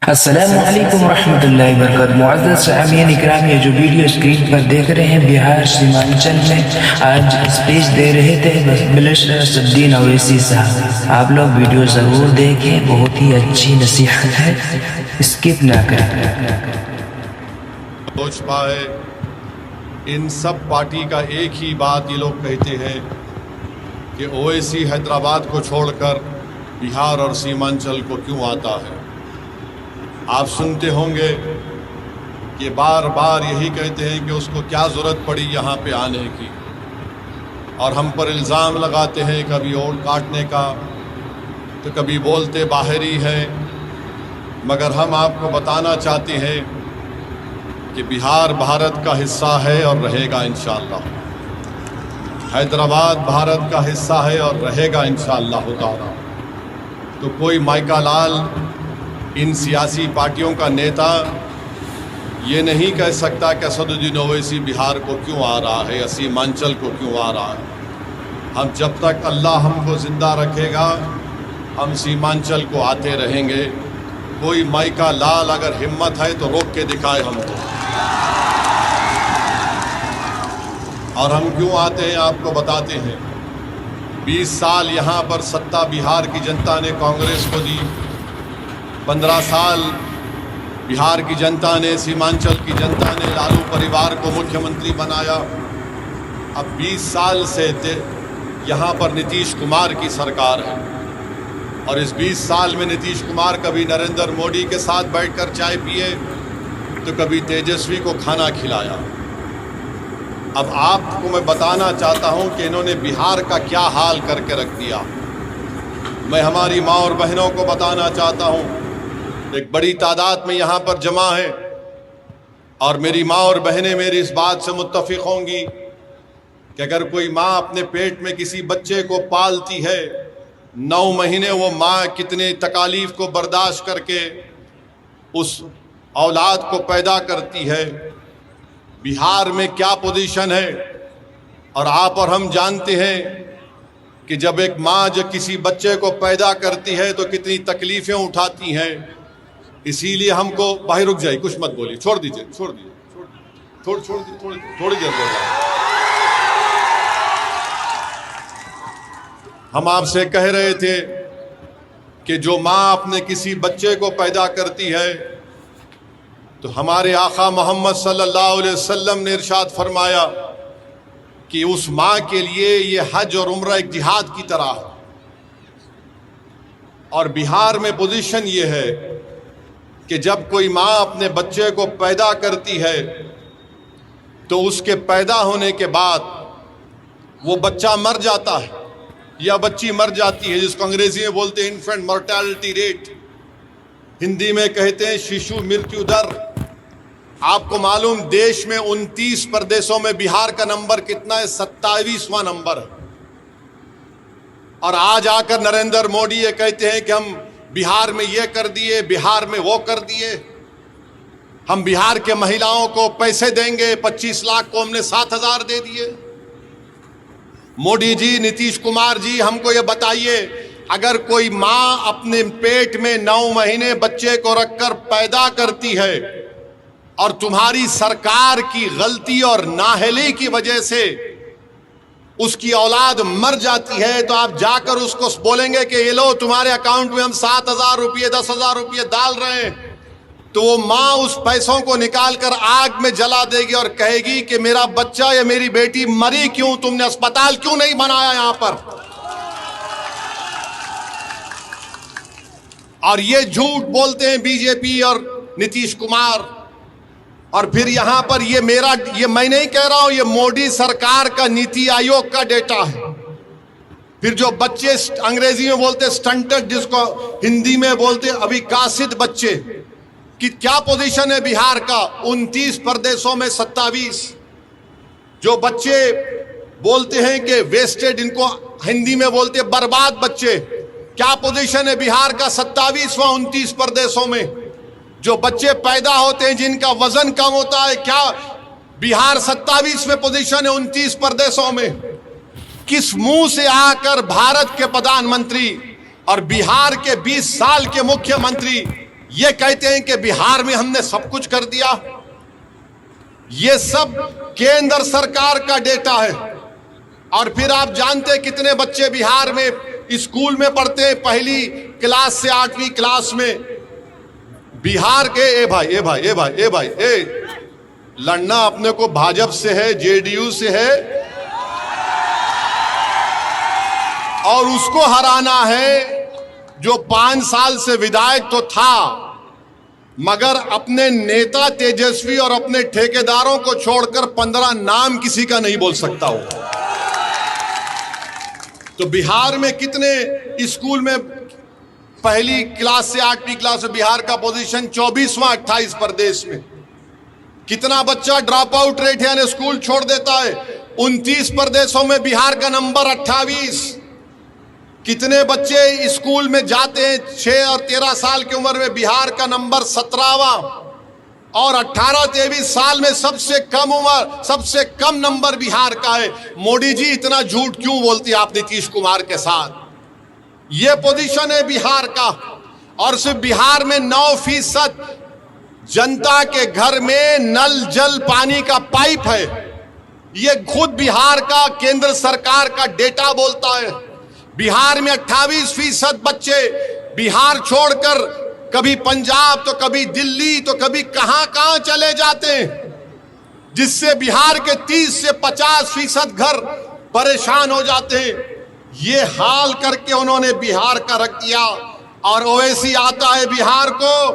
अस्सलामु अलैकुम रहमतुल्लाहि व बरकातहू। मुअज़्ज़ज़ सामीन इकराम, ये जो वीडियो स्क्रीन पर देख रहे हैं, बिहार सीमांचल में आज स्पीच दे रहे थे बैरिस्टर असदुद्दीन ओवैसी साहब। आप लोग वीडियो ज़रूर देखें, बहुत ही अच्छी नसीहत है, स्किप ना करें। सोच पाए इन सब पार्टी का एक ही बात ये लोग कहते हैं कि ओवैसी हैदराबाद को छोड़कर बिहार और सीमांचल को क्यों आता है। आप सुनते होंगे कि बार बार यही कहते हैं कि उसको क्या ज़रूरत पड़ी यहाँ पे आने की, और हम पर इल्ज़ाम लगाते हैं कभी वोट काटने का तो कभी बोलते बाहरी है। मगर हम आपको बताना चाहते हैं कि बिहार भारत का हिस्सा है और रहेगा इंशाअल्लाह। हैदराबाद भारत का हिस्सा है और रहेगा इंशाअल्लाह ताला। तो कोई माइका लाल, इन सियासी पार्टियों का नेता, ये नहीं कह सकता कि असदुद्दीन ओवैसी बिहार को क्यों आ रहा है या सीमांचल को क्यों आ रहा है। हम जब तक अल्लाह हमको ज़िंदा रखेगा हम सीमांचल को आते रहेंगे। कोई माइका लाल अगर हिम्मत है तो रोक के दिखाए हमको। और हम क्यों आते हैं आपको बताते हैं। 20 साल यहाँ पर सत्ता बिहार की जनता ने कांग्रेस को दी, 15 साल बिहार की जनता ने, सीमांचल की जनता ने लालू परिवार को मुख्यमंत्री बनाया। अब 20 साल से यहाँ पर नीतीश कुमार की सरकार है, और इस 20 साल में नीतीश कुमार कभी नरेंद्र मोदी के साथ बैठकर चाय पिए तो कभी तेजस्वी को खाना खिलाया। अब आपको मैं बताना चाहता हूँ कि इन्होंने बिहार का क्या हाल करके रख दिया। मैं हमारी माँ और बहनों को बताना चाहता हूँ, एक बड़ी तादाद में यहाँ पर जमा है, और मेरी माँ और बहनें मेरी इस बात से मुत्तफिक होंगी कि अगर कोई माँ अपने पेट में किसी बच्चे को पालती है, 9 महीने वो माँ कितने तकालीफ को बर्दाश्त करके उस औलाद को पैदा करती है। बिहार में क्या पोजीशन है, और आप और हम जानते हैं कि जब एक माँ जो किसी बच्चे को पैदा करती है तो कितनी तकलीफ़ें उठाती हैं। इसीलिए हमको भाई रुक जाइए, कुछ मत बोलिए, छोड़ दीजिए थोड़ी देर बोल रहा। हम आपसे कह रहे थे कि जो माँ अपने किसी बच्चे को पैदा करती है तो हमारे आका मोहम्मद सल्लल्लाहु अलैहि वसल्लम ने इरशाद फरमाया कि उस माँ के लिए ये हज और उम्रा एक जिहाद की तरह है। और बिहार में पोजीशन ये है कि जब कोई माँ अपने बच्चे को पैदा करती है तो उसके पैदा होने के बाद वो बच्चा मर जाता है या बच्ची मर जाती है, जिसको अंग्रेजी में बोलते हैं इन्फेंट मोर्टेलिटी रेट, हिंदी में कहते हैं शिशु मृत्यु दर। आपको मालूम देश में 29 प्रदेशों में बिहार का नंबर कितना है? 27वां नंबर है। और आज आकर नरेंद्र मोदी ये कहते हैं कि हम बिहार में ये कर दिए, बिहार में वो कर दिए, हम बिहार के महिलाओं को पैसे देंगे, 25 लाख को हमने 7,000 दे दिए। मोदी जी, नीतीश कुमार जी, हमको ये बताइए, अगर कोई माँ अपने पेट में 9 महीने बच्चे को रखकर पैदा करती है और तुम्हारी सरकार की गलती और नाअहली की वजह से उसकी औलाद मर जाती है, तो आप जाकर उसको बोलेंगे कि ये लो तुम्हारे अकाउंट में हम 7,000 रुपये 10,000 रुपये डाल रहे हैं, तो वो माँ उस पैसों को निकाल कर आग में जला देगी और कहेगी कि मेरा बच्चा या मेरी बेटी मरी क्यों, तुमने अस्पताल क्यों नहीं बनाया यहाँ पर। और ये झूठ बोलते हैं बीजेपी और नीतीश कुमार। और फिर यहाँ पर ये मैं नहीं कह रहा हूं, ये मोदी सरकार का नीति आयोग का डेटा है। फिर जो बच्चे अंग्रेजी में बोलते स्टंटेड, जिसको हिंदी में बोलते अविकसित बच्चे, कि क्या पोजीशन है बिहार का? 29 प्रदेशों में 27। जो बच्चे बोलते हैं कि वेस्टेड, इनको हिंदी में बोलते बर्बाद बच्चे, क्या पोजीशन है बिहार का? 27वां 29 प्रदेशों में। जो बच्चे पैदा होते हैं जिनका वजन कम होता है, क्या बिहार 27वें पोजीशन है 29 प्रदेशों में? किस मुंह से आकर भारत के प्रधानमंत्री और बिहार के 20 साल के मुख्यमंत्री ये कहते हैं कि बिहार में हमने सब कुछ कर दिया। ये सब केंद्र सरकार का डेटा है। और फिर आप जानते हैं कितने बच्चे बिहार में स्कूल में पढ़ते हैं, पहली क्लास से 8वीं क्लास में। बिहार के लड़ना अपने को भाजपा से है, जेडीयू से है, और उसको हराना है जो 5 साल से विधायक तो था मगर अपने नेता तेजस्वी और अपने ठेकेदारों को छोड़कर 15 नाम किसी का नहीं बोल सकता हो। तो बिहार में कितने स्कूल में पहली क्लास से 8वीं क्लास में बिहार का पोजीशन 24वां 28 प्रदेश में। कितना बच्चा ड्रॉप आउट रेट है यानी स्कूल छोड़ देता है, 29 प्रदेशों में बिहार का नंबर 28। कितने बच्चे स्कूल में जाते हैं 6 और 13 साल की उम्र में, बिहार का नंबर 17वां। और 18-23 साल में सबसे कम उम्र, सबसे कम नंबर बिहार का है। मोदी जी इतना झूठ क्यों बोलती है आप नीतीश कुमार के साथ? ये पोजीशन है बिहार का। और सिर्फ बिहार में 9% जनता के घर में नल जल पानी का पाइप है। ये खुद बिहार का केंद्र सरकार का डेटा बोलता है। बिहार में 28% बच्चे बिहार छोड़कर कभी पंजाब तो कभी दिल्ली तो कभी कहां चले जाते हैं, जिससे बिहार के 30 से 50% घर परेशान हो जाते हैं। ये हाल करके उन्होंने बिहार का रख दिया। और ओवैसी आता है बिहार को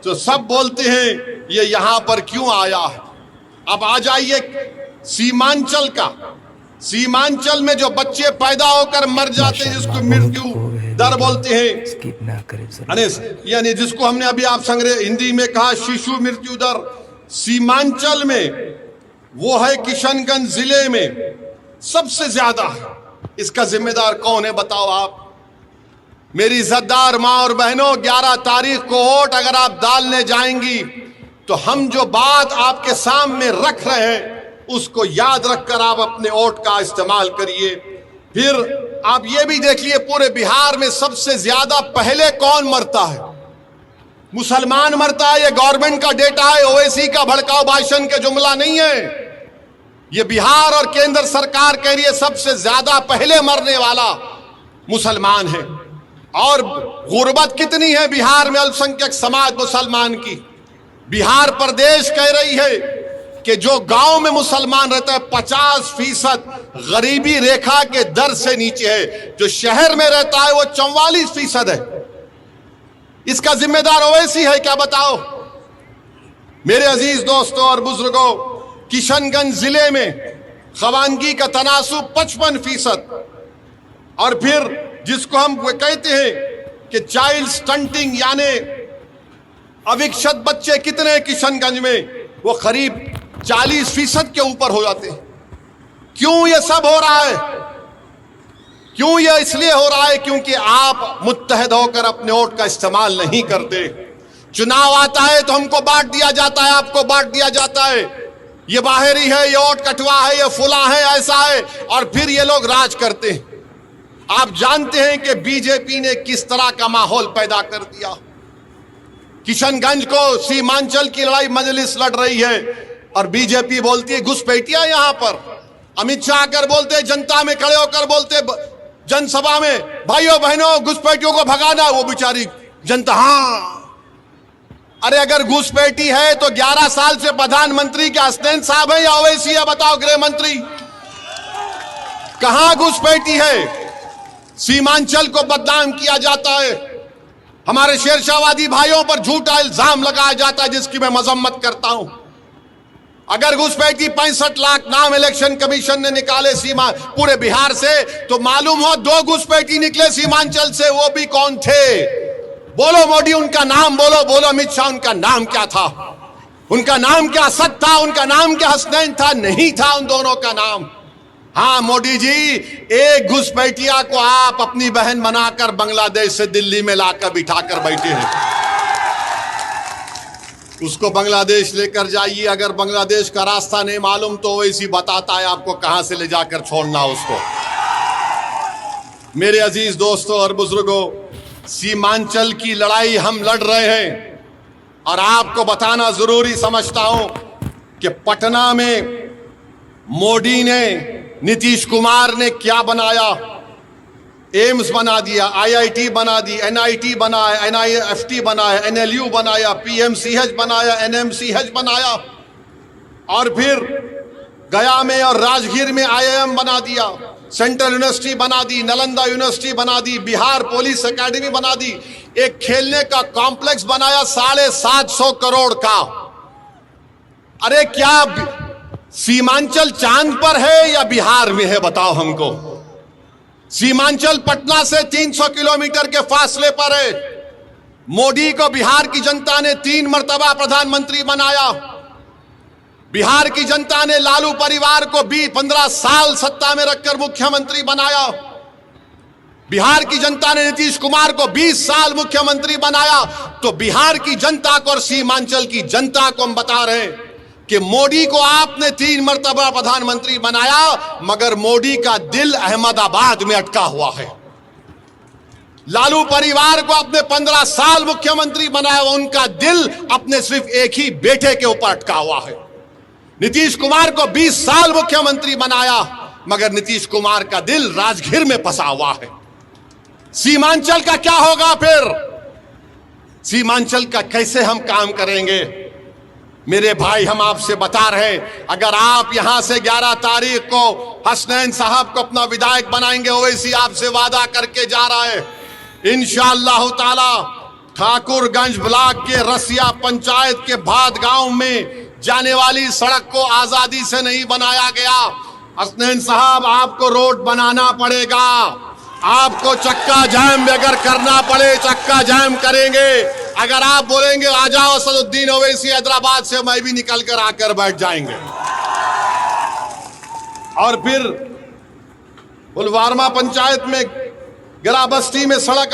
तो सब बोलते हैं ये यहां पर क्यों आया है। अब आ जाइए सीमांचल का। सीमांचल में जो बच्चे पैदा होकर मर जाते हैं, जिसको मृत्यु दर बोलते हैं, यानी जिसको हमने अभी आप संग्रह हिंदी में कहा शिशु मृत्यु दर, सीमांचल में वो है किशनगंज जिले में सबसे ज्यादा। इसका जिम्मेदार कौन है बताओ आप? मेरी इज्जतदार माँ और बहनों, 11 तारीख को वोट अगर आप डालने जाएंगी तो हम जो बात आपके सामने रख रहे हैं उसको याद रखकर आप अपने वोट का इस्तेमाल करिए। फिर आप ये भी देखिए पूरे बिहार में सबसे ज्यादा पहले कौन मरता है? मुसलमान मरता है। ये गवर्नमेंट का डेटा है, ओवैसी का भड़काऊ भाषण के जुमला नहीं है। ये बिहार और केंद्र सरकार कह रही है सबसे ज्यादा पहले मरने वाला मुसलमान है। और गुर्बत कितनी है बिहार में अल्पसंख्यक समाज मुसलमान की। बिहार प्रदेश कह रही है कि जो गांव में मुसलमान रहता है 50% गरीबी रेखा के दर से नीचे है, जो शहर में रहता है वो 44% है। इसका जिम्मेदार ओवैसी है क्या बताओ? मेरे अजीज दोस्तों और बुजुर्गों, किशनगंज जिले में खवानगी का तनासुब 55%। और फिर जिसको हम कहते हैं कि चाइल्ड स्टंटिंग यानी अविकसित बच्चे कितने हैं किशनगंज में, वो करीब 40% के ऊपर हो जाते हैं। क्यों ये सब हो रहा है? क्यों ये इसलिए हो रहा है क्योंकि आप मुत्तहद होकर अपने वोट का इस्तेमाल नहीं करते। चुनाव आता है तो हमको बांट दिया जाता है, आपको बांट दिया जाता है, ये बाहरी है, ये वोट कटवा है, ये फुला है, ऐसा है, और फिर ये लोग राज करते हैं। आप जानते हैं कि बीजेपी ने किस तरह का माहौल पैदा कर दिया। किशनगंज को सीमांचल की लड़ाई मजलिस लड़ रही है और बीजेपी बोलती है घुसपैठिया। यहां पर अमित शाह आकर बोलते, जनता में खड़े होकर बोलते जनसभा में, भाइयों बहनों घुसपैठियों को भगाना। वो बेचारी जनता, हाँ, अरे अगर घुसपैठी है तो 11 साल से प्रधानमंत्री के हसनैन साहब है या ओवैसी है? बताओ गृह मंत्री, कहां घुसपैठी है? सीमांचल को बदनाम किया जाता है, हमारे शेरशाहवादी भाइयों पर झूठा इल्जाम लगाया जाता है जिसकी मैं मजम्मत करता हूं। अगर घुसपैठी 65 लाख नाम इलेक्शन कमीशन ने निकाले सीमा पूरे बिहार से, तो मालूम हो 2 घुसपैठी निकले सीमांचल से। वो भी कौन थे? बोलो मोदी उनका नाम बोलो, बोलो अमित शाह उनका नाम क्या था? उनका नाम क्या असद था? उनका नाम क्या हसनैन था? नहीं था उन दोनों का नाम। हाँ मोदी जी, एक घुसपैठिया को आप अपनी बहन बनाकर बांग्लादेश से दिल्ली में लाकर बिठाकर बैठे हैं। उसको बांग्लादेश लेकर जाइए, अगर बांग्लादेश का रास्ता नहीं मालूम तो वैसी बताता है आपको कहां से ले जाकर छोड़ना उसको। मेरे अजीज दोस्तों और बुजुर्गों, सीमांचल की लड़ाई हम लड़ रहे हैं और आपको बताना जरूरी समझता हूं कि पटना में मोदी ने, नीतीश कुमार ने क्या बनाया। एम्स बना दिया, IIT बना दी, NIT बनाया, NIFT बनाया, NLU बनाया, PMCH बनाया, NMCH बनाया, और फिर गया में और राजगीर में IIM बना दिया, सेंट्रल यूनिवर्सिटी बना दी, नालंदा यूनिवर्सिटी बना दी, बिहार पुलिस एकेडमी बना दी, एक खेलने का कॉम्प्लेक्स बनाया 750 करोड़ का। अरे क्या सीमांचल चांद पर है या बिहार में है, बताओ हमको। सीमांचल पटना से 300 किलोमीटर के फासले पर है। मोदी को बिहार की जनता ने 3 मर्तबा प्रधानमंत्री बनाया। बिहार की जनता ने लालू परिवार को 15 साल सत्ता में रखकर मुख्यमंत्री बनाया। बिहार की जनता ने नीतीश कुमार को 20 साल मुख्यमंत्री बनाया। तो बिहार की जनता को और सीमांचल की जनता को हम बता रहे हैं कि मोदी को आपने 3 मर्तबा प्रधानमंत्री बनाया, मगर मोदी का दिल अहमदाबाद में अटका हुआ है। लालू परिवार को आपने 15 साल मुख्यमंत्री बनाया, उनका दिल अपने सिर्फ एक ही बेटे के ऊपर अटका हुआ है। नीतीश कुमार को 20 साल मुख्यमंत्री बनाया, मगर नीतीश कुमार का दिल राजगीर में फंसा हुआ है। सीमांचल का क्या होगा फिर? सीमांचल का कैसे हम काम करेंगे? मेरे भाई, हम आपसे बता रहे हैं, अगर आप यहां से 11 तारीख को हसनैन साहब को अपना विधायक बनाएंगे, ओवैसी आपसे वादा करके जा रहा है, इंशाअल्लाह ताला ठाकुरगंज ब्लॉक के रसिया पंचायत के भाद गांव में जाने वाली सड़क को आजादी से नहीं बनाया गया। हसनैन साहब, आपको रोड बनाना पड़ेगा। आपको चक्का जाम अगर करना पड़े, चक्का जाम करेंगे। अगर आप बोलेंगे आ जाओ असदुद्दीन ओवैसी हैदराबाद से, मैं भी निकल कर आकर बैठ जाएंगे। और फिर पुलवामा पंचायत में गिरा बस्ती में सड़क